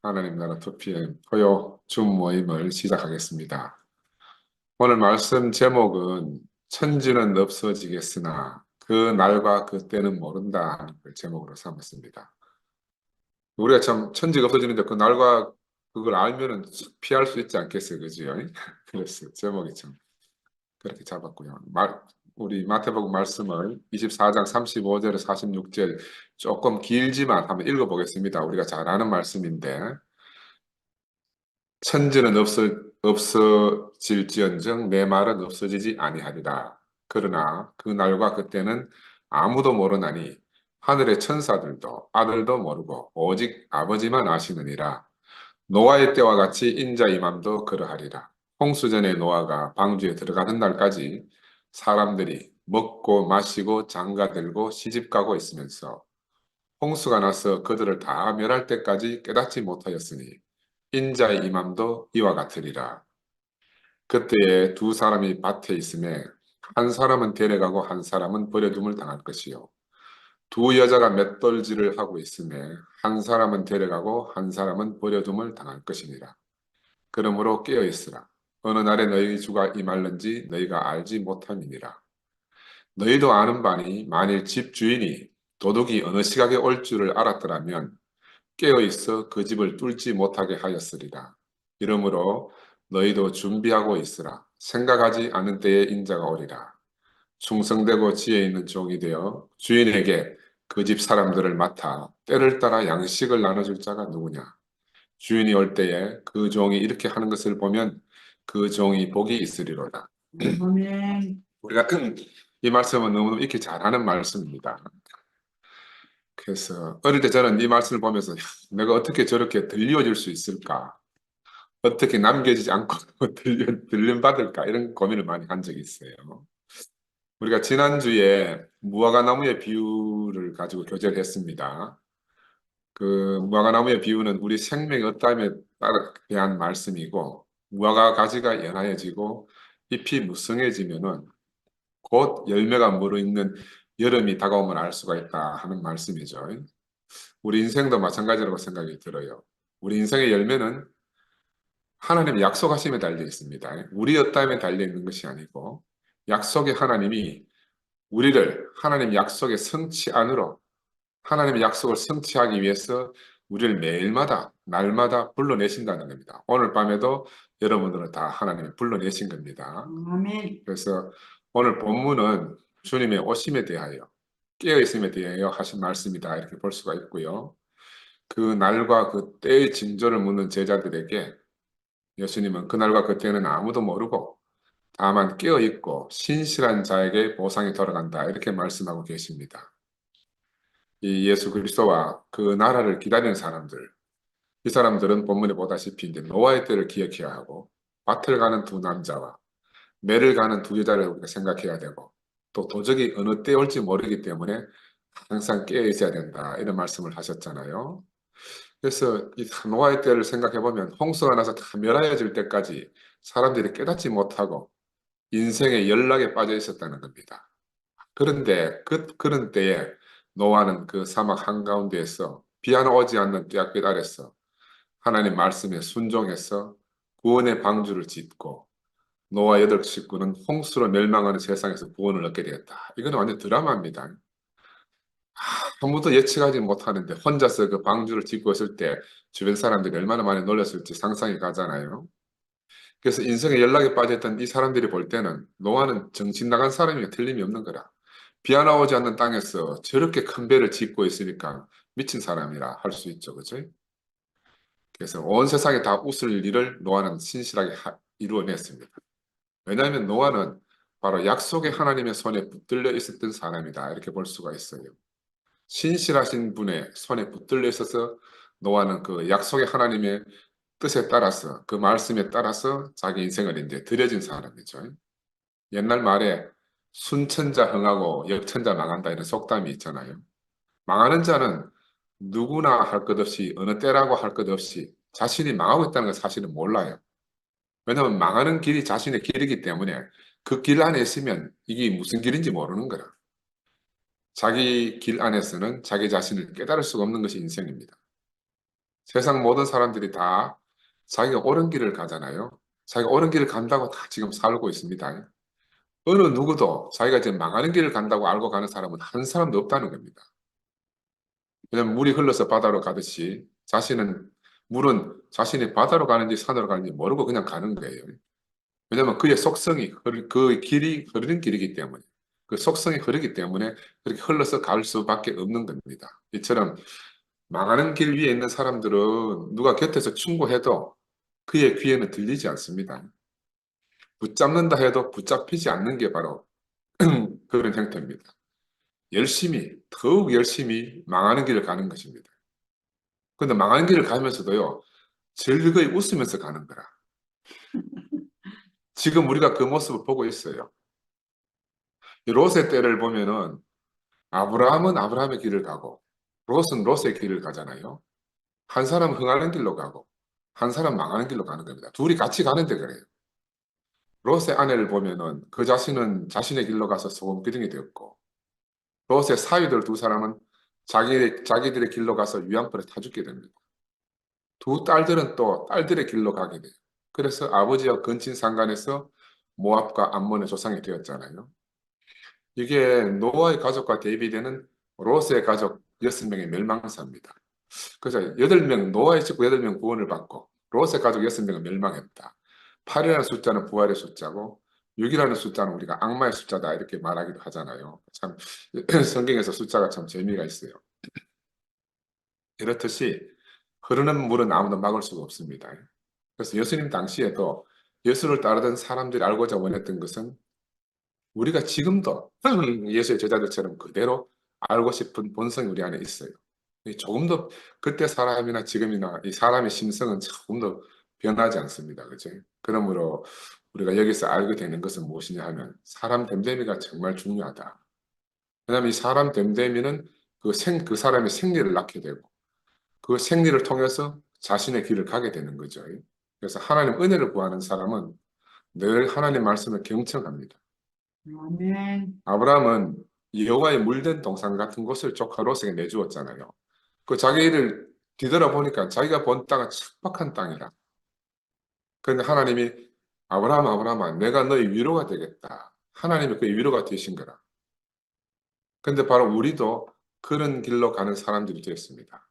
하나님 나라 2PM 토요 줌 모임을 시작하겠습니다. 오늘 말씀 제목은 천지는 없어지겠으나 그 날과 그 때는 모른다 하는 걸 제목으로 삼았습니다. 우리가 참 천지가 없어지는데 그 날과 그걸 알면은 피할 수 있지 않겠어요, 그지요? 그래서 제목이 참 그렇게 잡았고요. 우리 마태복음 말씀을 24장 35절에 46절 조금 길지만 한번 읽어보겠습니다. 우리가 잘 아는 말씀인데 천지는 없어질지언정 내 말은 없어지지 아니하리라. 그러나 그 날과 그때는 아무도 모르나니 하늘의 천사들도 아들도 모르고 오직 아버지만 아시느니라. 노아의 때와 같이 인자 임함도 그러하리라. 홍수전에 노아가 방주에 들어가는 날까지 사람들이 먹고 마시고 장가들고 시집가고 있으면서 홍수가 나서 그들을 다 멸할 때까지 깨닫지 못하였으니 인자의 임함도 이와 같으리라. 그때에 두 사람이 밭에 있음에 한 사람은 데려가고 한 사람은 버려둠을 당할 것이요. 두 여자가 맷돌질을 하고 있음에 한 사람은 데려가고 한 사람은 버려둠을 당할 것이니라. 그러므로 깨어 있으라. 어느 날에 너희 주가 임할는지 너희가 알지 못함이니라. 너희도 아는 바니 만일 집 주인이 도둑이 어느 시각에 올 줄을 알았더라면 깨어 있어 그 집을 뚫지 못하게 하였으리라. 이러므로 너희도 준비하고 있으라. 생각하지 않은 때에 인자가 오리라. 충성되고 지혜 있는 종이 되어 주인에게 그 집 사람들을 맡아 때를 따라 양식을 나눠줄 자가 누구냐? 주인이 올 때에 그 종이 이렇게 하는 것을 보면 그 종이 복이 있으리로다. 아멘. 우리가 이 말씀은 너무너무 익히 잘하는 말씀입니다. 그래서 어릴 때 저는 이 말씀을 보면서 내가 어떻게 저렇게 들려줄 수 있을까? 어떻게 남겨지지 않고 들림받을까? 이런 고민을 많이 한 적이 있어요. 우리가 지난주에 무화과나무의 비유를 가지고 교제를 했습니다. 그 무화과나무의 비유는 우리 생명의 어떠함에 따라 대한 말씀이고 무화과 가지가 연하여지고 잎이 무성해지면은 곧 열매가 무르익는 여름이 다가오면 알 수가 있다 하는 말씀이죠. 우리 인생도 마찬가지라고 생각이 들어요. 우리 인생의 열매는 하나님의 약속하심에 달려 있습니다. 우리 어떠함에 달려 있는 것이 아니고 약속의 하나님이 우리를 하나님 약속의 성취 안으로 하나님의 약속을 성취하기 위해서 우리를 매일마다 날마다 불러내신다는 겁니다. 오늘 밤에도 여러분들은 다 하나님이 불러내신 겁니다. 아멘. 그래서 오늘 본문은 주님의 오심에 대하여 깨어있음에 대하여 하신 말씀이다 이렇게 볼 수가 있고요. 그 날과 그 때의 징조를 묻는 제자들에게 예수님은 그날과 그때는 아무도 모르고 다만 깨어있고 신실한 자에게 보상이 돌아간다 이렇게 말씀하고 계십니다. 이 예수 그리스도와 그 나라를 기다리는 사람들, 이 사람들은 본문에 보다시피 이제 노아의 때를 기억해야 하고 밭을 가는 두 남자와 매를 가는 두 여자를 우리가 생각해야 되고 또 도적이 어느 때 올지 모르기 때문에 항상 깨어 있어야 된다 이런 말씀을 하셨잖아요. 그래서 이 노아의 때를 생각해 보면 홍수가 나서 다 멸하여질 때까지 사람들이 깨닫지 못하고 인생의 연락에 빠져 있었다는 겁니다. 그런데 그런 때에 노아는 그 사막 한가운데에서 비 하나 오지 않는 뙤약빛 아래서 하나님 말씀에 순종해서 구원의 방주를 짓고 노아 8식구는 홍수로 멸망하는 세상에서 구원을 얻게 되었다. 이건 완전 드라마입니다. 아무도 예측하지 못하는데 혼자서 그 방주를 짓고 있을 때 주변 사람들이 얼마나 많이 놀랐을지 상상이 가잖아요. 그래서 인생의 연락에 빠졌던 이 사람들이 볼 때는 노아는 정신 나간 사람이 틀림이 없는 거라. 비 하나 오지 않는 땅에서 저렇게 큰 배를 짓고 있으니까 미친 사람이라 할 수 있죠. 그죠? 그래서 온 세상에 다 웃을 일을 노아는 신실하게 이루어냈습니다. 왜냐하면 노아는 바로 약속의 하나님의 손에 붙들려 있었던 사람이다. 이렇게 볼 수가 있어요. 신실하신 분의 손에 붙들려 있어서 노아는 그 약속의 하나님의 뜻에 따라서 그 말씀에 따라서 자기 인생을 이제 들여진 사람이죠. 옛날 말에 순천자 흥하고 역천자 망한다 이런 속담이 있잖아요. 망하는 자는 누구나 할 것 없이 어느 때라고 할 것 없이 자신이 망하고 있다는 걸 사실은 몰라요. 왜냐하면 망하는 길이 자신의 길이기 때문에 그 길 안에 있으면 이게 무슨 길인지 모르는 거라. 자기 길 안에서는 자기 자신을 깨달을 수가 없는 것이 인생입니다. 세상 모든 사람들이 다 자기가 옳은 길을 가잖아요. 자기가 옳은 길을 간다고 다 지금 살고 있습니다. 어느 누구도 자기가 지금 망하는 길을 간다고 알고 가는 사람은 한 사람도 없다는 겁니다. 왜냐하면 물이 흘러서 바다로 가듯이 물은 자신이 바다로 가는지 산으로 가는지 모르고 그냥 가는 거예요. 왜냐하면 그의 그 길이 흐르는 길이기 때문에, 그 속성이 흐르기 때문에 그렇게 흘러서 갈 수밖에 없는 겁니다. 이처럼 망하는 길 위에 있는 사람들은 누가 곁에서 충고해도 그의 귀에는 들리지 않습니다. 붙잡는다 해도 붙잡히지 않는 게 바로 그런 형태입니다. 더욱 열심히 망하는 길을 가는 것입니다. 그런데 망하는 길을 가면서도요, 즐거이 웃으면서 가는 거라. 지금 우리가 그 모습을 보고 있어요. 롯의 때를 보면은 아브라함은 아브라함의 길을 가고 롯은 롯의 길을 가잖아요. 한 사람은 흥하는 길로 가고 한 사람 망하는 길로 가는 겁니다. 둘이 같이 가는데 그래요. 롯의 아내를 보면은 그 자신은 자신의 길로 가서 소금기둥이 되었고 롯의 사위들 두 사람은 자기들의 길로 가서 위안불에 타 죽게 됩니다. 두 딸들은 또 딸들의 길로 가게 돼요. 그래서 아버지와 근친 상간에서 모압과 암몬의 조상이 되었잖아요. 이게 노아의 가족과 대비되는 롯의 가족 6명의 멸망사입니다. 그래서 8명, 노아의 친구 8명 구원을 받고 롯의 가족 6명은 멸망했다. 8이라는 숫자는 부활의 숫자고 6이라는 숫자는 우리가 악마의 숫자다 이렇게 말하기도 하잖아요. 참 성경에서 숫자가 참 재미가 있어요. 이렇듯이 흐르는 물은 아무도 막을 수가 없습니다. 그래서 예수님 당시에도 예수를 따르던 사람들이 알고자 원했던 것은 우리가 지금도 예수의 제자들처럼 그대로 알고 싶은 본성이 우리 안에 있어요. 조금 더 그때 사람이나 지금이나 이 사람의 심성은 조금 더 변하지 않습니다. 그죠? 그러므로 우리가 여기서 알게 되는 것은 무엇이냐 하면 사람 됨됨이가 정말 중요하다. 왜냐하면 이 사람 됨됨이는 그 사람의 생리를 낳게 되고 그 생리를 통해서 자신의 길을 가게 되는 거죠. 그래서 하나님 은혜를 구하는 사람은 늘 하나님 말씀을 경청합니다. 아멘. 아브라함은 여호와의 물된 동산 같은 곳을 조카 롯에게 내주었잖아요. 그 자기를 뒤돌아보니까 자기가 본 땅은 척박한 땅이라. 그런데 하나님이 아브라함아, 내가 너의 위로가 되겠다. 하나님이 그의 위로가 되신 거라. 그런데 바로 우리도 그런 길로 가는 사람들이 되었습니다.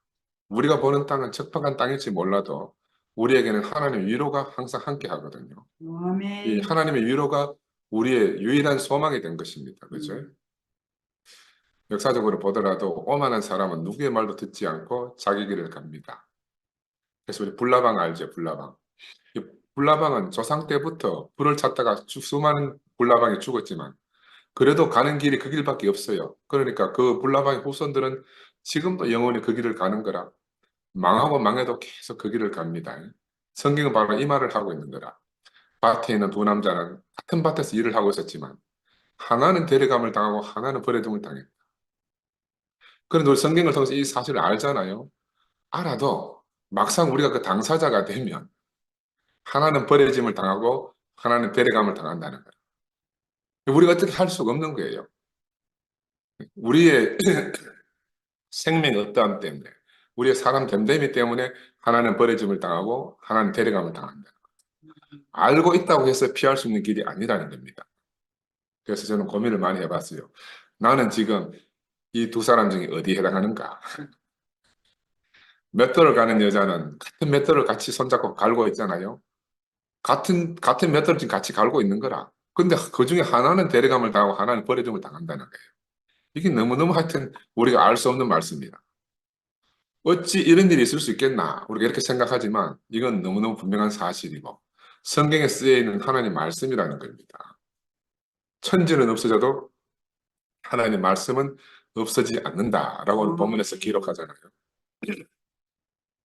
우리가 보는 땅은 척박한 땅일지 몰라도 우리에게는 하나님의 위로가 항상 함께 하거든요. 이 아멘. 하나님의 위로가 우리의 유일한 소망이 된 것입니다. 그죠? 역사적으로 보더라도 오만한 사람은 누구의 말도 듣지 않고 자기 길을 갑니다. 그래서 우리 불나방 알죠? 불나방. 이 불나방은 조상 때부터 불을 찾다가 수많은 불나방이 죽었지만 그래도 가는 길이 그 길밖에 없어요. 그러니까 그 불나방의 후손들은 지금도 영원히 그 길을 가는 거라. 망하고 망해도 계속 그 길을 갑니다. 성경은 바로 이 말을 하고 있는 거라. 밭에 있는 두 남자는 같은 밭에서 일을 하고 있었지만 하나는 데려감을 당하고 하나는 버려둠을 당했다. 그런데 우리 성경을 통해서 이 사실을 알잖아요. 알아도 막상 우리가 그 당사자가 되면 하나는 버려짐을 당하고 하나는 데려감을 당한다는 거예요. 우리가 어떻게 할 수가 없는 거예요. 우리의 생명의 어떠함 때문에, 우리의 사람 됨됨이 때문에 하나는 버려짐을 당하고 하나는 데려감을 당한다. 알고 있다고 해서 피할 수 있는 길이 아니라는 겁니다. 그래서 저는 고민을 많이 해봤어요. 나는 지금 이 두 사람 중에 어디에 해당하는가? 맷돌을 가는 여자는 같은 맷돌을 같이 손잡고 갈고 있잖아요. 같은 맷돌을 지금 같이 갈고 있는 거라. 근데 그 중에 하나는 데려감을 당하고 하나는 버려짐을 당한다는 거예요. 이게 너무너무 하여튼 우리가 알 수 없는 말씀입니다. 어찌 이런 일이 있을 수 있겠나? 우리가 이렇게 생각하지만 이건 너무너무 분명한 사실이고 성경에 쓰여 있는 하나님 말씀이라는 겁니다. 천지는 없어져도 하나님 말씀은 없어지지 않는다라고 오늘 본문에서 기록하잖아요.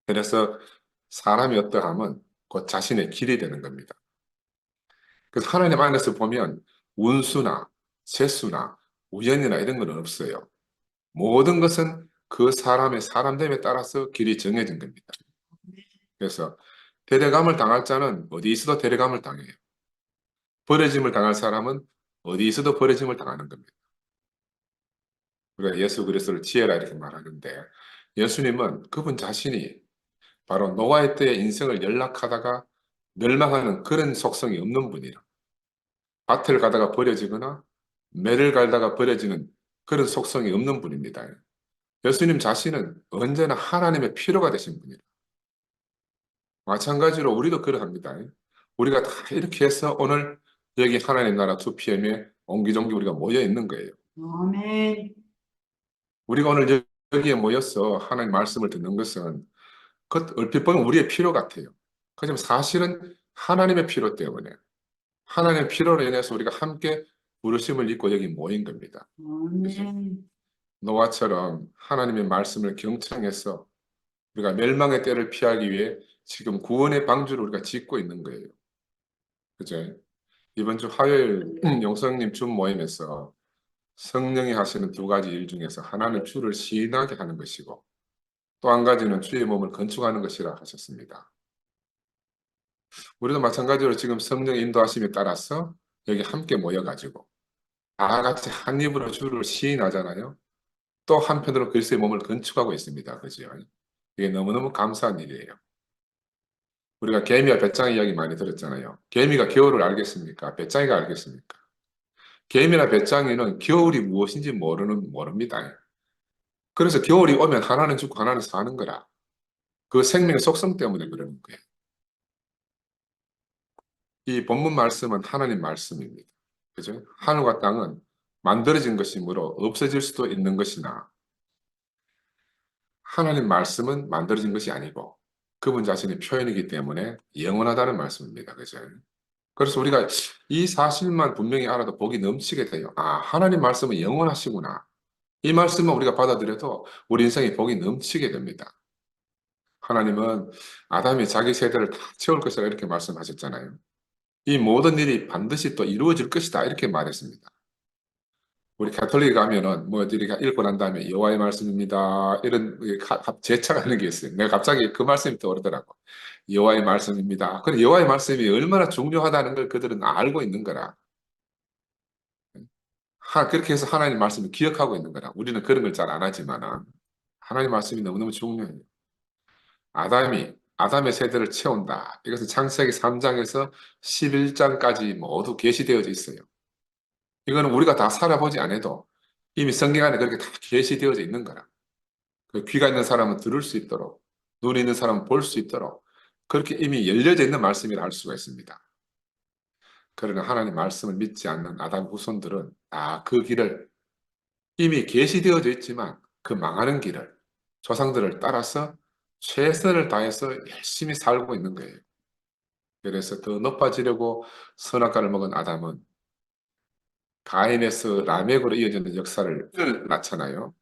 그래서 사람이 어떠함은 곧 자신의 길이 되는 겁니다. 그래서 하나님 안에서 보면 운수나 재수나 우연이나 이런 건 없어요. 모든 것은 그 사람의 사람됨에 따라서 길이 정해진 겁니다. 그래서 데려감을 당할 자는 어디 있어도 데려감을 당해요. 버려짐을 당할 사람은 어디 있어도 버려짐을 당하는 겁니다. 우리가 예수 그리스도를 지혜라 이렇게 말하는데 예수님은 그분 자신이 바로 노아의 때의 인생을 연락하다가 멸망하는 그런 속성이 없는 분이라. 밭을 가다가 버려지거나 매를 갈다가 버려지는 그런 속성이 없는 분입니다. 예수님 자신은 언제나 하나님의 필요가 되신 분이라. 마찬가지로 우리도 그러합니다. 우리가 다 이렇게 해서 오늘 여기 하나님 나라 2PM에 옹기종기 우리가 모여 있는 거예요. 아멘. 우리가 오늘 여기에 모여서 하나님 말씀을 듣는 것은 그 얼핏 보면 우리의 필요 같아요. 하지만 사실은 하나님의 필요 때문에 하나님의 필요로 인해서 우리가 함께 부르심을 입고 여기 모인 겁니다. 그죠? 아멘. 노아처럼 하나님의 말씀을 경청해서 우리가 멸망의 때를 피하기 위해 지금 구원의 방주를 우리가 짓고 있는 거예요. 그죠? 이번 주 화요일 영성님 준 모임에서 성령이 하시는 두 가지 일 중에서 하나는 주를 시인하게 하는 것이고 또 한 가지는 주의 몸을 건축하는 것이라 하셨습니다. 우리도 마찬가지로 지금 성령 인도하심에 따라서 여기 함께 모여가지고 다 같이 한 입으로 주를 시인하잖아요. 또 한편으로 그리스도의 몸을 건축하고 있습니다. 그죠? 이게 너무너무 감사한 일이에요. 우리가 개미와 배짱이 이야기 많이 들었잖아요. 개미가 겨울을 알겠습니까? 배짱이가 알겠습니까? 개미나 배짱이는 겨울이 무엇인지 모릅니다. 그래서 겨울이 오면 하나는 죽고 하나는 사는 거라. 그 생명의 속성 때문에 그러는 거예요. 이 본문 말씀은 하나님 말씀입니다. 그죠? 하늘과 땅은 만들어진 것이므로 없어질 수도 있는 것이나 하나님 말씀은 만들어진 것이 아니고 그분 자신의 표현이기 때문에 영원하다는 말씀입니다. 그죠? 그래서 우리가 이 사실만 분명히 알아도 복이 넘치게 돼요. 아, 하나님 말씀은 영원하시구나. 이 말씀만 우리가 받아들여도 우리 인생에 복이 넘치게 됩니다. 하나님은 아담이 자기 세대를 다 채울 것이라 이렇게 말씀하셨잖아요. 이 모든 일이 반드시 또 이루어질 것이다 이렇게 말했습니다. 우리 가톨릭에 가면은 뭐 이렇게 읽고 난 다음에 여호와의 말씀입니다 이런 제차가 하는 게 있어요. 내가 갑자기 그 말씀이 떠오르더라고. 여호와의 말씀입니다. 그래 여호와의 말씀이 얼마나 중요하다는 걸 그들은 알고 있는 거라. 그렇게 해서 하나님 말씀을 기억하고 있는 거라. 우리는 그런 걸 잘 안 하지만 하나님 말씀이 너무너무 중요해요. 아담의 세대를 채운다. 이것은 창세기 3장에서 11장까지 모두 계시되어져 있어요. 이거는 우리가 다 살아보지 않아도 이미 성경 안에 그렇게 다 계시되어져 있는 거라. 그 귀가 있는 사람은 들을 수 있도록, 눈이 있는 사람은 볼 수 있도록 그렇게 이미 열려져 있는 말씀이라 할 수가 있습니다. 그러나 하나님 말씀을 믿지 않는 아담 후손들은 그 길을 이미 계시되어져 있지만 그 망하는 길을 조상들을 따라서 최선을 다해서 열심히 살고 있는 거예요. 그래서 더 높아지려고 선악과를 먹은 아담은 가인에서 라멕으로 이어지는 역사를 낳잖아요.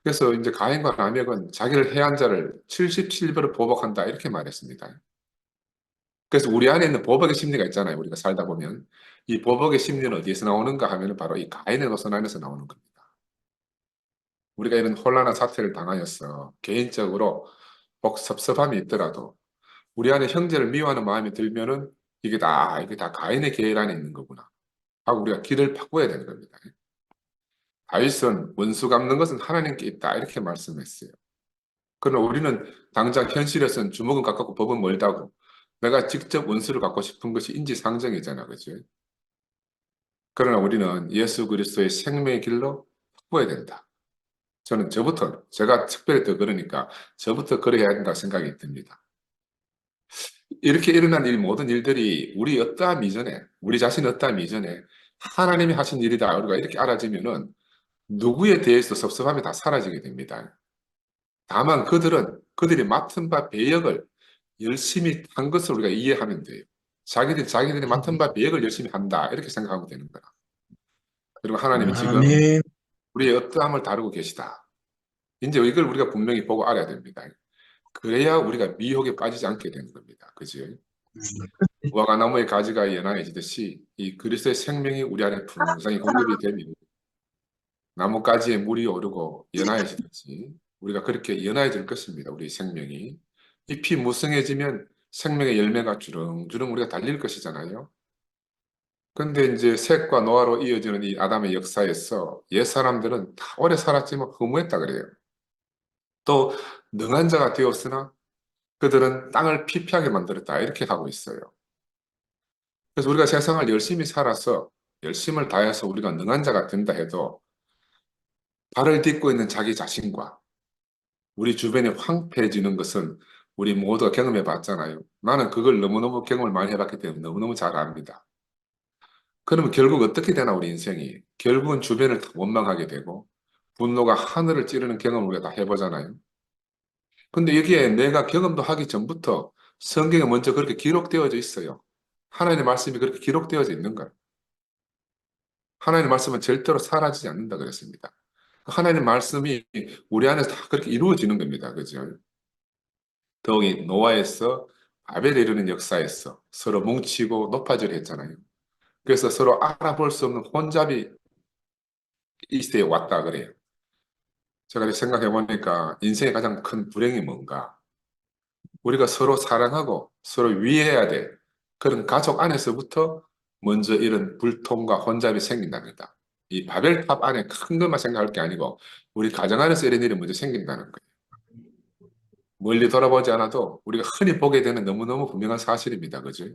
그래서 이제 가인과 라멕은 자기를 해한 자를 77배로 보복한다 이렇게 말했습니다. 그래서 우리 안에 있는 보복의 심리가 있잖아요. 우리가 살다 보면 이 보복의 심리는 어디에서 나오는가 하면 바로 이 가인의 노선 안에서 나오는 겁니다. 우리가 이런 혼란한 사태를 당하여서 개인적으로 혹 섭섭함이 있더라도 우리 안에 형제를 미워하는 마음이 들면은 이게 다 가인의 계획 안에 있는 거구나 하고 우리가 길을 바꿔야 되는 겁니다. 다윗은 원수 갚는 것은 하나님께 있다 이렇게 말씀했어요. 그러나 우리는 당장 현실에서는 주먹은 가깝고 법은 멀다고 내가 직접 원수를 갚고 싶은 것이 인지상정이잖아, 그죠? 그러나 우리는 예수 그리스도의 생명의 길로 바꿔야 된다. 저는 제가 특별히 더 그러니까 저부터 그래야 된다 생각이 듭니다. 이렇게 일어난 모든 일들이 우리 자신이 어떠함 이전에 하나님이 하신 일이다. 우리가 이렇게 알아지면은 누구에 대해서 섭섭함이 다 사라지게 됩니다. 다만 그들이 맡은 바 배역을 열심히 한 것을 우리가 이해하면 돼요. 자기들이 맡은 바 배역을 열심히 한다. 이렇게 생각하면 되는 거야. 그리고 하나님은 지금 아멘. 우리의 어떠함을 다루고 계시다. 이제 이걸 우리가 분명히 보고 알아야 됩니다. 그래야 우리가 미혹에 빠지지 않게 되는 겁니다. 그죠? 무화과나무의 가지가 연하해지듯이 이 그리스도의 생명이 우리 안에 풍성히 공급이 되면 나뭇가지에 물이 오르고 연하해지듯이 우리가 그렇게 연하해질 것입니다. 우리 생명이. 잎이 무성해지면 생명의 열매가 주렁주렁 우리가 달릴 것이잖아요. 근데 이제 색과 노화로 이어지는 이 아담의 역사에서 옛 사람들은 다 오래 살았지만 허무했다 그래요. 또 능한 자가 되었으나 그들은 땅을 피폐하게 만들었다. 이렇게 하고 있어요. 그래서 우리가 세상을 열심히 살아서 열심을 다해서 우리가 능한 자가 된다 해도 발을 딛고 있는 자기 자신과 우리 주변이 황폐해지는 것은 우리 모두가 경험해 봤잖아요. 나는 그걸 너무너무 경험을 많이 해봤기 때문에 너무너무 잘 압니다. 그러면 결국 어떻게 되나 우리 인생이 결국은 주변을 다 원망하게 되고 분노가 하늘을 찌르는 경험을 우리가 다 해보잖아요. 근데 여기에 내가 경험도 하기 전부터 성경에 먼저 그렇게 기록되어져 있어요. 하나님의 말씀이 그렇게 기록되어져 있는 거예요. 하나님의 말씀은 절대로 사라지지 않는다 그랬습니다. 하나님의 말씀이 우리 안에서 다 그렇게 이루어지는 겁니다. 그죠? 더욱이 노아에서 바벨에 이르는 역사에서 서로 뭉치고 높아지려 했잖아요. 그래서 서로 알아볼 수 없는 혼잡이 이 시대에 왔다 그래요. 제가 이렇게 생각해 보니까 인생의 가장 큰 불행이 뭔가? 우리가 서로 사랑하고 서로 위해야 돼. 그런 가족 안에서부터 먼저 이런 불통과 혼잡이 생긴답니다. 이 바벨탑 안에 큰 것만 생각할 게 아니고 우리 가정 안에서 이런 일이 먼저 생긴다는 거예요. 멀리 돌아보지 않아도 우리가 흔히 보게 되는 너무너무 분명한 사실입니다. 그죠?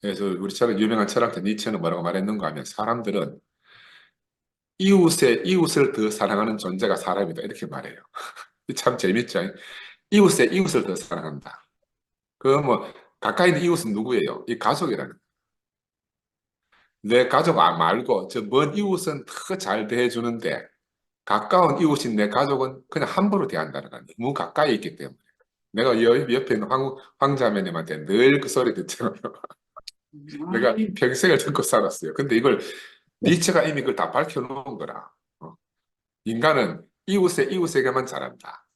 그래서 우리처럼 유명한 철학자 니체는 뭐라고 말했는가 하면 사람들은 이웃을 더 사랑하는 존재가 사람이다. 이렇게 말해요. 참 재밌죠? 이웃의 이웃을 더 사랑한다. 그 뭐 가까이 있는 이웃은 누구예요? 이 가족이라는. 내 가족 말고 저 먼 이웃은 더 잘 대해주는데 가까운 이웃인 내 가족은 그냥 함부로 대한다는 거야. 너무 가까이 있기 때문에. 내가 옆에 있는 황자매님한테 늘 그 소리 듣잖아요. 내가 아멘. 평생을 듣고 살았어요. 근데 이걸 니체가 이미 그걸 다 밝혀놓은 거라. 어. 인간은 이웃에게만 잘한다.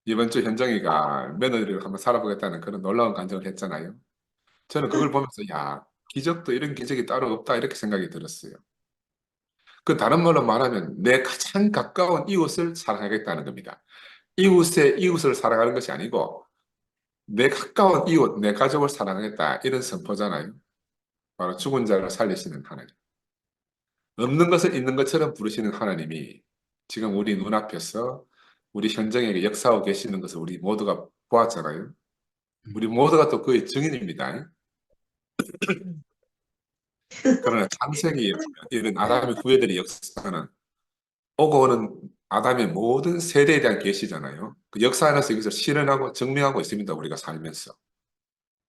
이번 주 현정이가 며느리를 한번 살아보겠다는 그런 놀라운 간증을 했잖아요. 저는 그걸 보면서 야, 기적도 이런 기적이 따로 없다 이렇게 생각이 들었어요. 그 다른 말로 말하면 내 가장 가까운 이웃을 사랑하겠다는 겁니다. 이웃을 사랑하는 것이 아니고 내 가까운 이웃, 내 가족을 사랑하겠다 이런 선포잖아요. 바로 죽은 자를 살리시는 하나님. 없는 것을 있는 것처럼 부르시는 하나님이 지금 우리 눈앞에서 우리 현정에게 역사하고 계시는 것을 우리 모두가 보았잖아요. 우리 모두가 또 그의 증인입니다. 그러나 창세기에 보면 이런 아담의 후예들의 역사는 오고 오는 아담의 모든 세대에 대한 계시잖아요. 그 역사 안에서 여기서 실현하고 증명하고 있습니다. 우리가 살면서.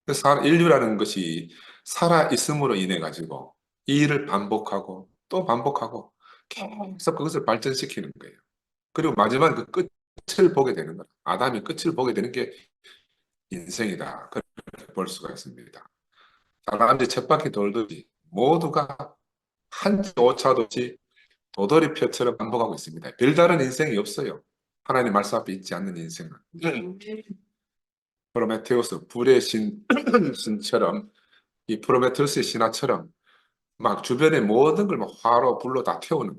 그래서 인류라는 것이 살아 있음으로 인해 가지고 이 일을 반복하고 또 반복하고 계속 그것을 발전시키는 거예요. 그리고 마지막 그 끝을 보게 되는 거예요. 아담이 끝을 보게 되는 게 인생이다. 그렇게 볼 수가 있습니다. 다람쥐 쳇바퀴 돌듯이 모두가 한치 오차도 없이 도돌이표처럼 반복하고 있습니다. 별다른 인생이 없어요. 하나님 말씀 앞에 있지 않는 인생은. 프로메테우스 불의 신처럼 이 프로메테우스의 신화처럼 막 주변의 모든 걸 막 화로 불로 다 태우는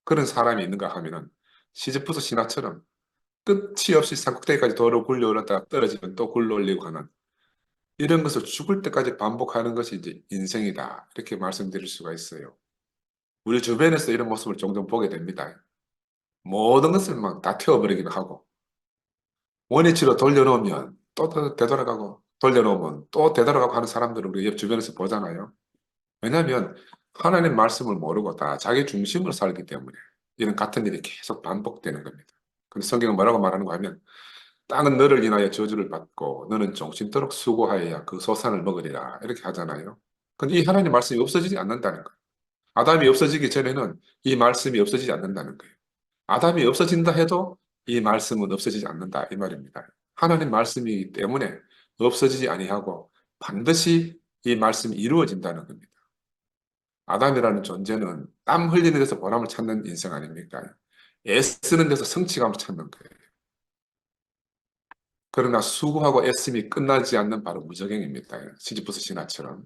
그런 사람이 있는가 하면은 시즈프스 신화처럼 끝이 없이 산꼭대기까지 돌을 굴려 올랐다가 떨어지면 또 굴러 올리고 하는 이런 것을 죽을 때까지 반복하는 것이 이제 인생이다. 이렇게 말씀드릴 수가 있어요. 우리 주변에서 이런 모습을 종종 보게 됩니다. 모든 것을 막 다 태워버리기도 하고 원위치로 돌려놓으면 또 되돌아가고 돌려놓으면 또 되돌아가고 하는 사람들을 우리 옆 주변에서 보잖아요. 왜냐하면 하나님 말씀을 모르고 다 자기 중심으로 살기 때문에 이런 같은 일이 계속 반복되는 겁니다. 근데 성경은 뭐라고 말하는가 하면 땅은 너를 인하여 저주를 받고 너는 종신토록 수고하여야 그 소산을 먹으리라 이렇게 하잖아요. 근데 이 하나님 말씀이 없어지지 않는다는 거예요. 아담이 없어지기 전에는 이 말씀이 없어지지 않는다는 거예요. 아담이 없어진다 해도 이 말씀은 없어지지 않는다 이 말입니다. 하나님 말씀이기 때문에 없어지지 아니하고 반드시 이 말씀이 이루어진다는 겁니다. 아담이라는 존재는 땀 흘리는 데서 보람을 찾는 인생 아닙니까? 애쓰는 데서 성취감을 찾는 거예요. 그러나 수고하고 애씀이 끝나지 않는 바로 무적행입니다. 시지프스 신화처럼.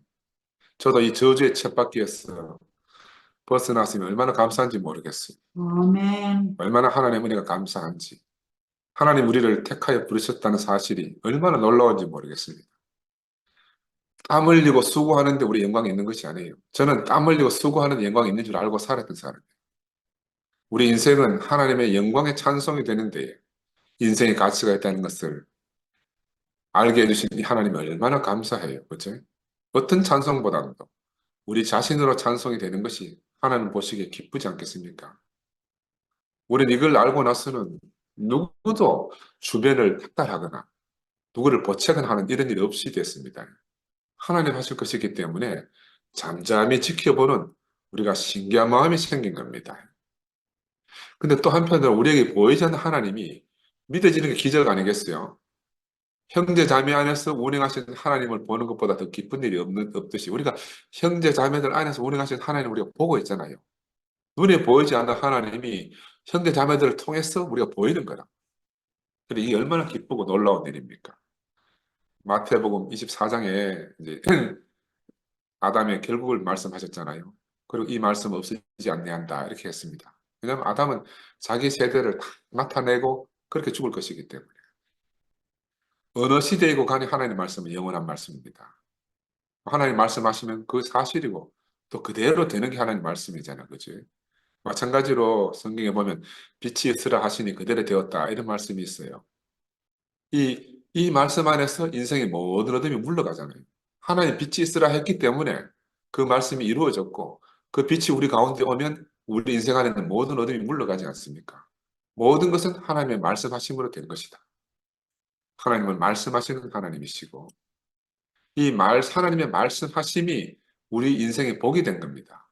저도 이 저주의 쳇바퀴에서 벗어났으면 얼마나 감사한지 모르겠어요. 아멘. 얼마나 하나님 은혜가 감사한지. 하나님 우리를 택하여 부르셨다는 사실이 얼마나 놀라운지 모르겠습니다. 땀 흘리고 수고하는데 우리 영광이 있는 것이 아니에요. 저는 땀 흘리고 수고하는 영광이 있는 줄 알고 살았던 사람이에요. 우리 인생은 하나님의 영광의 찬송이 되는데 인생의 가치가 있다는 것을 알게 해주신 이 하나님이 얼마나 감사해요. 그죠? 어떤 찬송보다도 우리 자신으로 찬송이 되는 것이 하나님 보시기에 기쁘지 않겠습니까? 우리는 이걸 알고 나서는 누구도 주변을 탁달하거나 누구를 보채거나 하는 이런 일이 없이 됐습니다. 하나님 하실 것이기 때문에 잠잠히 지켜보는 우리가 신기한 마음이 생긴 겁니다. 근데 또 한편으로 우리에게 보이지 않는 하나님이 믿어지는 게 기적 아니겠어요? 형제 자매 안에서 운행하신 하나님을 보는 것보다 더 기쁜 일이 없듯이 우리가 형제 자매들 안에서 운행하신 하나님을 우리가 보고 있잖아요. 눈에 보이지 않는 하나님이 형제 자매들을 통해서 우리가 보이는 거라. 근데 이게 얼마나 기쁘고 놀라운 일입니까? 마태복음 24장에 이제 아담의 결국을 말씀하셨잖아요. 그리고 이 말씀 없어지지 아니한다 이렇게 했습니다. 왜냐하면 아담은 자기 세대를 다 나타내고 그렇게 죽을 것이기 때문에 어느 시대이고 간에 하나님 말씀은 영원한 말씀입니다. 하나님 말씀하시면 그 사실이고 또 그대로 되는 게 하나님 말씀이잖아요. 그죠? 마찬가지로 성경에 보면 빛이 있으라 하시니 그대로 되었다 이런 말씀이 있어요. 이 말씀 안에서 인생의 모든 어둠이 물러가잖아요. 하나님 빛이 있으라 했기 때문에 그 말씀이 이루어졌고 그 빛이 우리 가운데 오면 우리 인생 안에 있는 모든 어둠이 물러가지 않습니까? 모든 것은 하나님의 말씀하심으로 된 것이다. 하나님은 말씀하시는 하나님이시고 하나님의 말씀하심이 우리 인생의 복이 된 겁니다.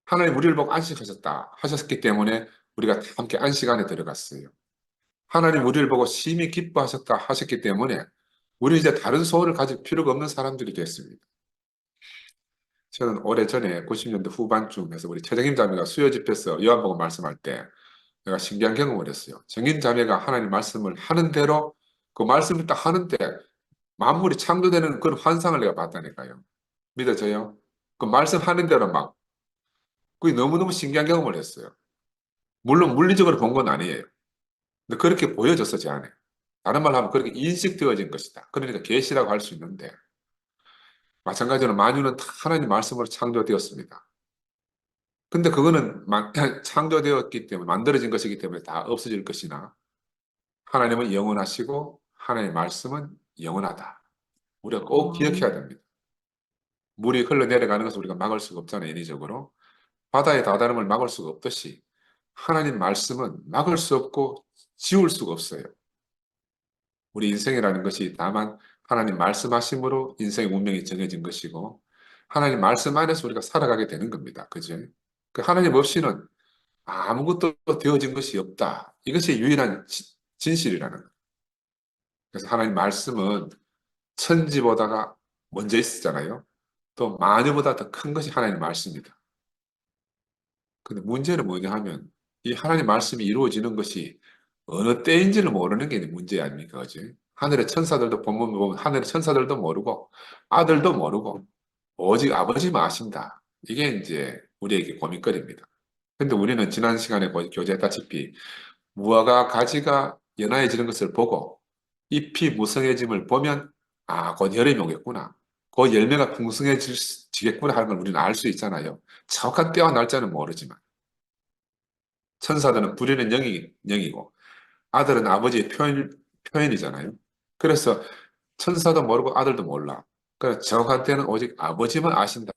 하나님 우리를 보고 안식하셨다 하셨기 때문에 우리가 다 함께 안식 안에 들어갔어요. 하나님 우리를 보고 심히 기뻐하셨다 하셨기 때문에 우리 이제 다른 소원을 가질 필요가 없는 사람들이 됐습니다. 저는 오래전에 90년대 후반쯤에서 우리 최정임 자매가 수요 집회에서 요한복음 말씀할 때 내가 신기한 경험을 했어요. 정임 자매가 하나님 말씀을 하는 대로 그 말씀을 딱 하는데 만물이 창조되는 그런 환상을 내가 봤다니까요. 믿어져요? 그 말씀하는 대로 막 그게 너무너무 신기한 경험을 했어요. 물론 물리적으로 본 건 아니에요. 근데 그렇게 보여졌어, 제 안에. 다른 말로 하면 그렇게 인식되어진 것이다. 그러니까 계시라고 할 수 있는데 마찬가지로 만유는 다 하나님 말씀으로 창조되었습니다. 근데 그거는 창조되었기 때문에 만들어진 것이기 때문에 다 없어질 것이나 하나님은 영원하시고 하나님의 말씀은 영원하다. 우리가 꼭 기억해야 됩니다. 물이 흘러내려가는 것을 우리가 막을 수가 없잖아요, 인위적으로. 바다의 다다름을 막을 수가 없듯이 하나님 말씀은 막을 수 없고 지울 수가 없어요. 우리 인생이라는 것이 다만 하나님 말씀하심으로 인생의 운명이 정해진 것이고 하나님 말씀 안에서 우리가 살아가게 되는 겁니다. 그죠? 그 하나님 없이는 아무것도 되어진 것이 없다. 이것이 유일한 진실이라는 거예요. 그래서 하나님 말씀은 천지보다가 먼저 있었잖아요. 또 만유보다 더 큰 것이 하나님 말씀입니다. 근데 문제는 뭐냐 하면 이 하나님 말씀이 이루어지는 것이 어느 때인지를 모르는 게 문제 아닙니까? 그지? 하늘의 천사들도 보면 하늘의 천사들도 모르고 아들도 모르고 오직 아버지만 아신다. 이게 이제 우리에게 고민거리입니다. 근데 우리는 지난 시간에 교제했다시피 무화과 가지가 연하해지는 것을 보고 잎이 무성해짐을 보면 아, 곧 여름이 오겠구나. 곧 열매가 풍성해지겠구나 하는 걸 우리는 알 수 있잖아요. 정확한 때와 날짜는 모르지만. 천사들은 부리는 영이고 아들은 아버지의 표현이잖아요. 그래서 천사도 모르고 아들도 몰라. 그래서 정확한 때는 오직 아버지만 아신다는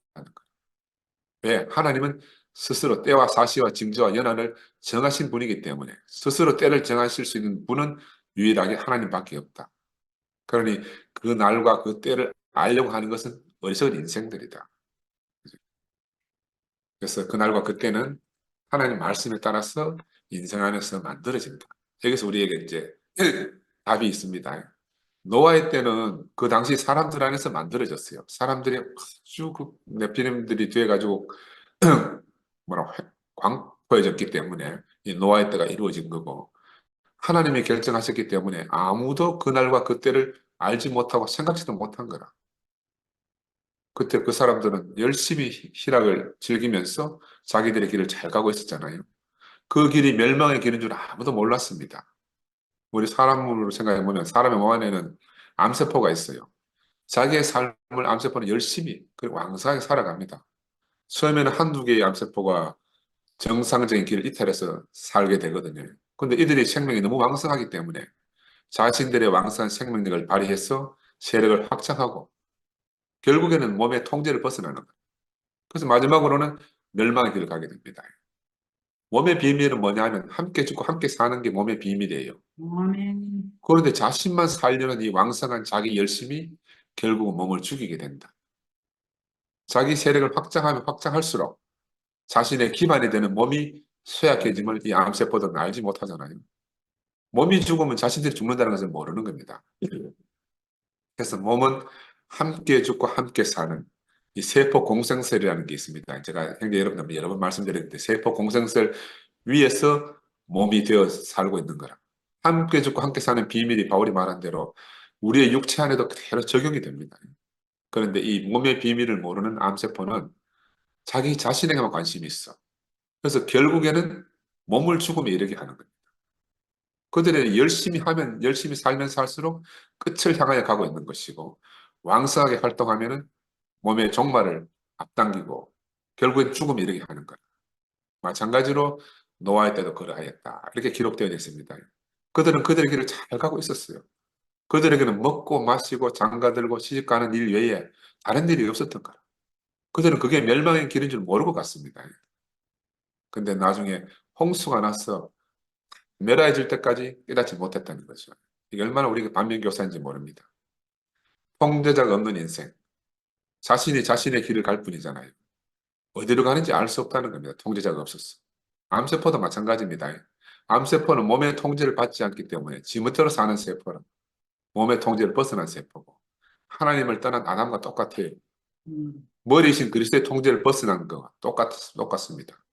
거예요. 왜? 하나님은 스스로 때와 사시와 징조와 연한을 정하신 분이기 때문에 스스로 때를 정하실 수 있는 분은 유일하게 하나님밖에 없다. 그러니 그 날과 그 때를 알려고 하는 것은 어리석은 인생들이다. 그래서 그 날과 그 때는 하나님 말씀에 따라서 인생 안에서 만들어진다. 여기서 우리에게 이제 답이 있습니다. 노아의 때는 그 당시 사람들 안에서 만들어졌어요. 사람들이 아주 그 네피림들이 돼가지고 뭐라 광포해졌기 때문에 이 노아의 때가 이루어진 거고 하나님이 결정하셨기 때문에 아무도 그날과 그때를 알지 못하고 생각지도 못한 거라. 그때 그 사람들은 열심히 희락을 즐기면서 자기들의 길을 잘 가고 있었잖아요. 그 길이 멸망의 길인 줄 아무도 몰랐습니다. 우리 사람으로 생각해 보면 사람의 몸 안에는 암세포가 있어요. 자기의 삶을 암세포는 열심히 그리고 왕성하게 살아갑니다. 처음에는 한두 개의 암세포가 정상적인 길을 이탈해서 살게 되거든요. 근데 이들이 생명이 너무 왕성하기 때문에 자신들의 왕성한 생명력을 발휘해서 세력을 확장하고 결국에는 몸의 통제를 벗어나는 거예요. 그래서 마지막으로는 멸망의 길을 가게 됩니다. 몸의 비밀은 뭐냐 하면 함께 죽고 함께 사는 게 몸의 비밀이에요. 아멘. 그런데 자신만 살려는 이 왕성한 자기 열심이 결국은 몸을 죽이게 된다. 자기 세력을 확장하면 확장할수록 자신의 기반이 되는 몸이 쇠약해짐을 이 암세포들은 알지 못하잖아요. 몸이 죽으면 자신들이 죽는다는 것을 모르는 겁니다. 그래서 몸은 함께 죽고 함께 사는 이 세포 공생설이라는 게 있습니다. 제가 형제 여러분들 여러 번 말씀드렸는데 세포 공생설 위에서 몸이 되어 살고 있는 거라. 함께 죽고 함께 사는 비밀이 바울이 말한 대로 우리의 육체 안에도 그대로 적용이 됩니다. 그런데 이 몸의 비밀을 모르는 암세포는 자기 자신에게만 관심이 있어. 그래서 결국에는 몸을 죽음에 이르게 하는 거예요. 그들은 열심히 하면 열심히 살면 살수록 끝을 향하여 가고 있는 것이고 왕성하게 활동하면은 몸의 종말을 앞당기고 결국엔 죽음에 이르게 하는 거예요. 마찬가지로 노아의 때도 그러하였다. 이렇게 기록되어 있습니다. 그들은 그들의 길을 잘 가고 있었어요. 그들에게는 먹고 마시고 장가들고 시집가는 일 외에 다른 일이 없었던 거라. 그들은 그게 멸망의 길인 줄 모르고 갔습니다. 근데 나중에 홍수가 나서 멸하해질 때까지 깨닫지 못했다는 거죠. 이게 얼마나 우리가 반면교사인지 모릅니다. 통제자가 없는 인생. 자신이 자신의 길을 갈 뿐이잖아요. 어디로 가는지 알 수 없다는 겁니다. 통제자가 없었어. 암세포도 마찬가지입니다. 암세포는 몸의 통제를 받지 않기 때문에 지멋대로 사는 세포는 몸의 통제를 벗어난 세포고 하나님을 떠난 아담과 똑같아요. 음. 머리이신 그리스도의 통제를 벗어난 것과 똑같습니다.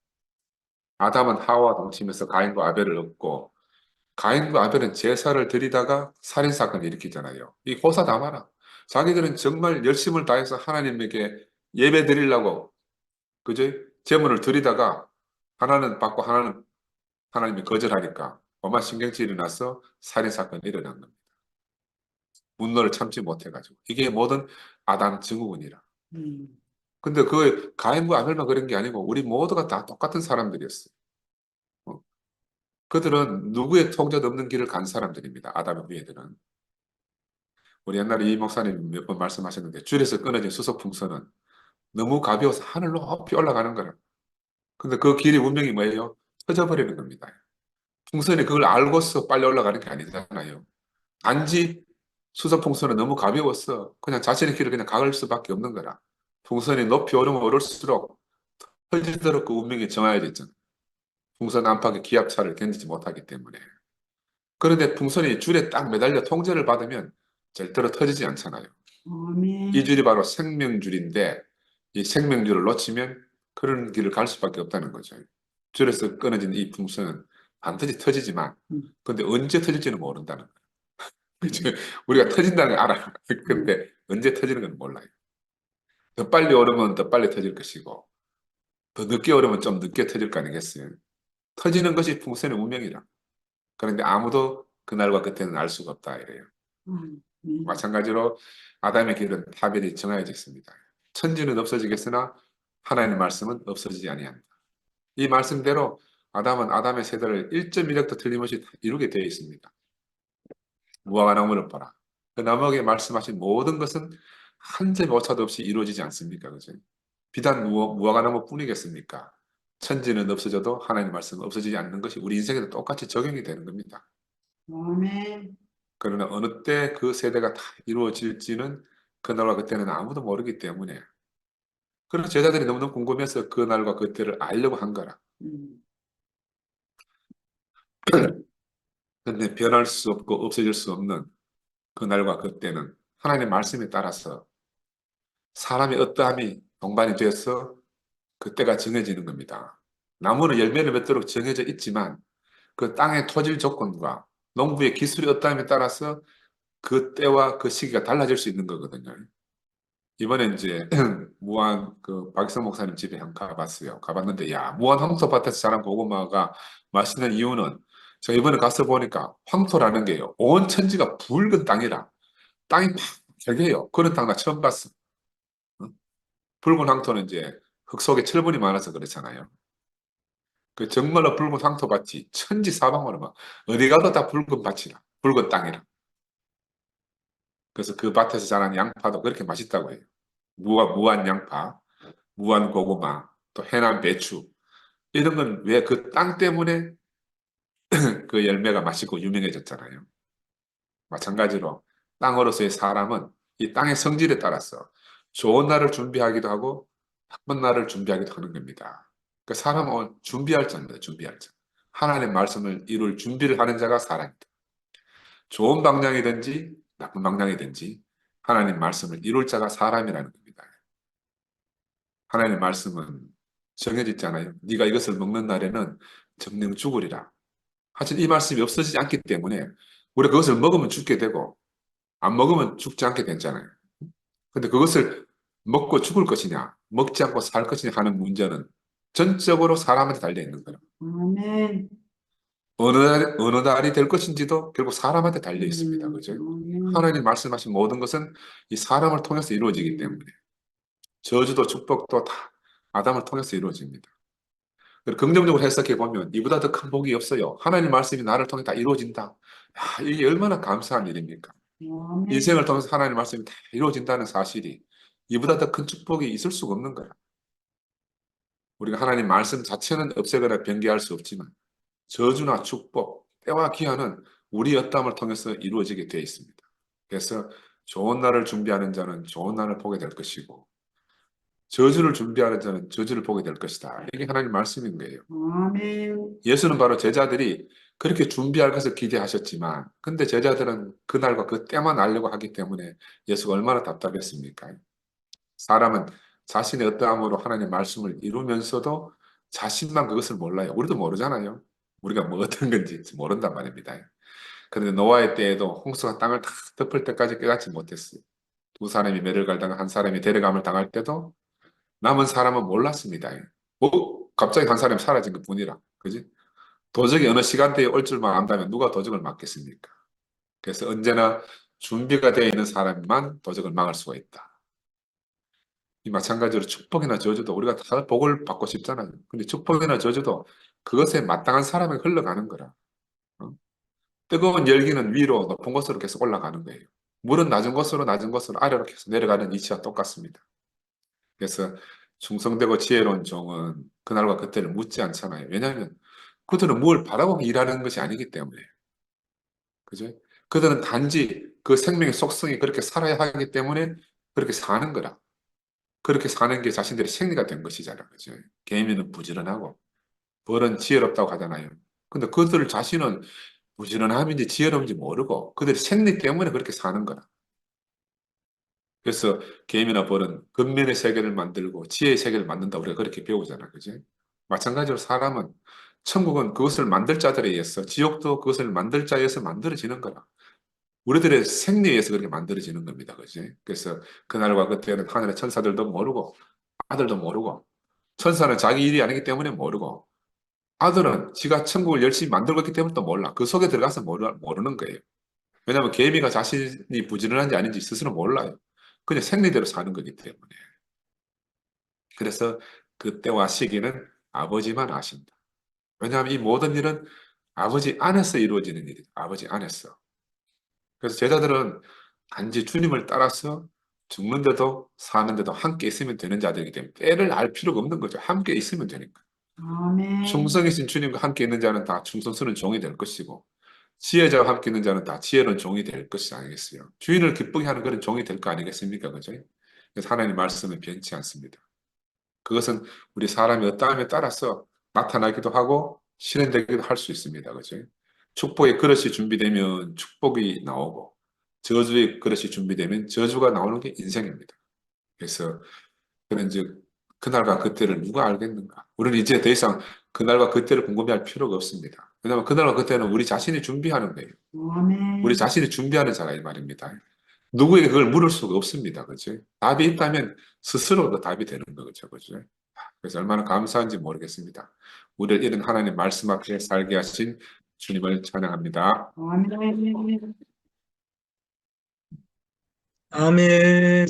아담은 하와와 동침해서 가인과 아벨을 얻고 가인과 아벨은 제사를 드리다가 살인사건을 일으키잖아요. 이 호사다마라. 자기들은 정말 열심을 다해서 하나님에게 예배 드리려고 그죠? 제물을 드리다가 하나는 받고 하나는 하나님이 거절하니까 엄마 신경질이 나서 살인사건이 일어난 겁니다. 분노를 참지 못해가지고. 이게 모든 아담 증후군이라. 음. 근데 그 가인과 아벨만 그런 게 아니고 우리 모두가 다 똑같은 사람들이었어요. 어, 그들은 누구의 통제도 없는 길을 간 사람들입니다. 아담의 후예들은. 우리 옛날에 이 목사님 몇 번 말씀하셨는데 줄에서 끊어진 수소 풍선은 너무 가벼워서 하늘로 높이 올라가는 거라. 근데 그 길의 운명이 뭐예요? 터져버리는 겁니다. 풍선이 그걸 알고서 빨리 올라가는 게 아니잖아요. 단지 수소 풍선은 너무 가벼워서 그냥 자신의 길을 그냥 가을 수밖에 없는 거라. 풍선이 높이 오르면 오를수록 터지도록 그 운명이 정해져 있잖아요. 풍선 안팎의 기압차를 견디지 못하기 때문에. 그런데 풍선이 줄에 딱 매달려 통제를 받으면 절대로 터지지 않잖아요. 이 아멘. 줄이 바로 생명줄인데 이 생명줄을 놓치면 그런 길을 갈 수밖에 없다는 거죠. 줄에서 끊어진 이 풍선은 반드시 터지지만 음. 근데 언제 터질지는 모른다는 거예요. 그죠? 우리가 터진다는 걸 알아요. 음. 근데 언제 터지는 건 몰라요. 더 빨리 오르면 더 빨리 터질 것이고 더 늦게 오르면 좀 늦게 터질 거 아니겠어요? 터지는 것이 풍선의 운명이라. 그런데 아무도 그날과 그때는 알 수가 없다 이래요. 아멘. 마찬가지로 아담의 길은 타벨이 정해져 있습니다. 천지는 없어지겠으나 하나님의 말씀은 없어지지 아니한다. 이 말씀대로 아담은 아담의 세대를 1.1획도 틀림없이 이루게 되어 있습니다. 무화과 나무를 봐라. 그 나무에게 말씀하신 모든 것은 한 점 오차도 없이 이루어지지 않습니까? 그죠? 비단 무화과 나무뿐이겠습니까? 천지는 없어져도 하나님의 말씀은 없어지지 않는 것이 우리 인생에도 똑같이 적용이 되는 겁니다. 아멘. 그러나 어느 때 그 세대가 다 이루어질지는 그날과 그때는 아무도 모르기 때문에 그래서 제자들이 너무너무 궁금해서 그날과 그때를 알려고 한 거라. 음. 근데 변할 수 없고 없어질 수 없는 그날과 그때는 하나님의 말씀에 따라서 사람의 어떠함이 동반이 되어서 그때가 정해지는 겁니다. 나무는 열매를 맺도록 정해져 있지만 그 땅의 토질 조건과 농부의 기술의 어떠함에 따라서 그 때와 그 시기가 달라질 수 있는 거거든요. 이번에 이제 무안 그 박성 목사님 집에 한 가봤어요. 가봤는데 야 무안 황토밭에서 자란 고구마가 맛있는 이유는 제가 이번에 가서 보니까 황토라는 게요. 온 천지가 붉은 땅이라 땅이 막 결개해요. 그런 땅 나 처음 봤어. 응? 붉은 황토는 이제 흙 속에 철분이 많아서 그렇잖아요. 그 정말로 붉은 황토밭이 천지사방으로 막 어디 가도 다 붉은 밭이라, 붉은 땅이라. 그래서 그 밭에서 자란 양파도 그렇게 맛있다고 해요. 무한 양파, 무한 고구마, 또 해남 배추. 이런 건 왜 그 땅 때문에 그 열매가 맛있고 유명해졌잖아요. 마찬가지로 땅으로서의 사람은 이 땅의 성질에 따라서 좋은 날을 준비하기도 하고 나쁜 날을 준비하기도 하는 겁니다. 그 사람은 준비할 자입니다. 준비할 자. 하나님의 말씀을 이룰 준비를 하는 자가 사람입니다. 좋은 방향이든지 나쁜 방향이든지 하나님 말씀을 이룰 자가 사람이라는 겁니다. 하나님 말씀은 정해졌잖아요. 네가 이것을 먹는 날에는 정령 죽으리라. 하여튼 이 말씀이 없어지지 않기 때문에 우리가 그것을 먹으면 죽게 되고 안 먹으면 죽지 않게 되잖아요. 근데 그것을 먹고 죽을 것이냐, 먹지 않고 살 것이냐 하는 문제는 전적으로 사람한테 달려 있는 거예요. 아멘. 어느 날이 될 것인지도 결국 사람한테 달려 있습니다. 그죠? 아멘. 하나님 말씀하신 모든 것은 이 사람을 통해서 이루어지기 때문에 저주도 축복도 다 아담을 통해서 이루어집니다. 긍정적으로 해석해 보면 이보다 더 큰 복이 없어요. 하나님 말씀이 나를 통해 다 이루어진다. 야, 이게 얼마나 감사한 일입니까? 아멘. 인생을 통해서 하나님 말씀이 다 이루어진다는 사실이 이보다 더 큰 축복이 있을 수가 없는 거야. 우리가 하나님 말씀 자체는 없애거나 변개할 수 없지만 저주나 축복, 때와 기한은 우리 엿담을 통해서 이루어지게 되어 있습니다. 그래서 좋은 날을 준비하는 자는 좋은 날을 보게 될 것이고 저주를 준비하는 자는 저주를 보게 될 것이다. 이게 하나님 말씀인 거예요. 아멘. 예수는 바로 제자들이 그렇게 준비할 것을 기대하셨지만 근데 제자들은 그날과 그 때만 알려고 하기 때문에 예수가 얼마나 답답했습니까? 사람은 자신의 어떠함으로 하나님의 말씀을 이루면서도 자신만 그것을 몰라요. 우리도 모르잖아요. 우리가 뭐 어떤 건지 모른단 말입니다. 그런데 노아의 때에도 홍수가 땅을 다 덮을 때까지 깨닫지 못했어요. 두 사람이 매를 갈다가 한 사람이 데려감을 당할 때도 남은 사람은 몰랐습니다. 갑자기 한 사람이 사라진 것 뿐이라. 그지? 도적이 어느 시간대에 올 줄만 안다면 누가 도적을 막겠습니까? 그래서 언제나 준비가 되어 있는 사람만 도적을 막을 수가 있다. 이 마찬가지로 축복이나 저주도 우리가 다 복을 받고 싶잖아요. 근데 축복이나 저주도 그것에 마땅한 사람에게 흘러가는 거라. 어? 뜨거운 열기는 위로 높은 곳으로 계속 올라가는 거예요. 물은 낮은 곳으로 아래로 계속 내려가는 이치와 똑같습니다. 그래서 충성되고 지혜로운 종은 그날과 그때를 묻지 않잖아요. 왜냐하면 그들은 뭘 바라보고 일하는 것이 아니기 때문에. 그죠? 그들은 단지 그 생명의 속성이 그렇게 살아야 하기 때문에 그렇게 사는 거라. 그렇게 사는 게 자신들의 생리가 된 것이잖아요. 그죠? 개미는 부지런하고 벌은 지혜롭다고 하잖아요. 근데 그들 자신은 부지런함인지 지혜로운지 모르고 그들의 생리 때문에 그렇게 사는 거라. 그래서 개미나 벌은 근면의 세계를 만들고 지혜의 세계를 만든다 우리가 그렇게 배우잖아. 그지? 마찬가지로 사람은 천국은 그것을 만들 자들에 의해서 지옥도 그것을 만들 자에 의해서 만들어지는 거라. 우리들의 생리에 의해서 그렇게 만들어지는 겁니다. 그지? 그래서 그날과 그때는 하늘의 천사들도 모르고 아들도 모르고 천사는 자기 일이 아니기 때문에 모르고 아들은 지가 천국을 열심히 만들고 있기 때문에 또 몰라. 그 속에 들어가서 모르는 거예요. 왜냐하면 개미가 자신이 부지런한지 아닌지 스스로 몰라요. 그냥 생리대로 사는 거기 때문에. 그래서 그때와 시기는 아버지만 아신다. 왜냐하면 이 모든 일은 아버지 안에서 이루어지는 일이죠. 아버지 안에서. 그래서 제자들은 단지 주님을 따라서 죽는데도 사는데도 함께 있으면 되는 자들이기 때문에 때를 알 필요가 없는 거죠. 함께 있으면 되니까. 아멘. 충성이신 주님과 함께 있는 자는 다 충성스러운 종이 될 것이고 지혜자와 함께 있는 자는 다 지혜로운 종이 될 것이 아니겠어요. 주인을 기쁘게 하는 그런 종이 될 거 아니겠습니까? 그죠? 그래서 하나님 말씀은 변치 않습니다. 그것은 우리 사람이 어떠함에 따라서 나타나기도 하고 실현되기도 할 수 있습니다. 그죠? 축복의 그릇이 준비되면 축복이 나오고 저주의 그릇이 준비되면 저주가 나오는 게 인생입니다. 그래서 그런즉 그날과 그때를 누가 알겠는가? 우리는 이제 더 이상 그날과 그때를 궁금해할 필요가 없습니다. 왜냐하면 그날과 그때는 우리 자신이 준비하는 거예요. 우리 아멘. 자신이 준비하는 자가 이 말입니다. 누구에게 그걸 물을 수가 없습니다. 그렇죠? 답이 있다면 스스로 그 답이 되는 거죠. 그렇죠? 그래서 얼마나 감사한지 모르겠습니다. 우리를 이런 하나님 말씀 앞에 살게 하신 주님을 찬양합니다. 아멘. 아멘.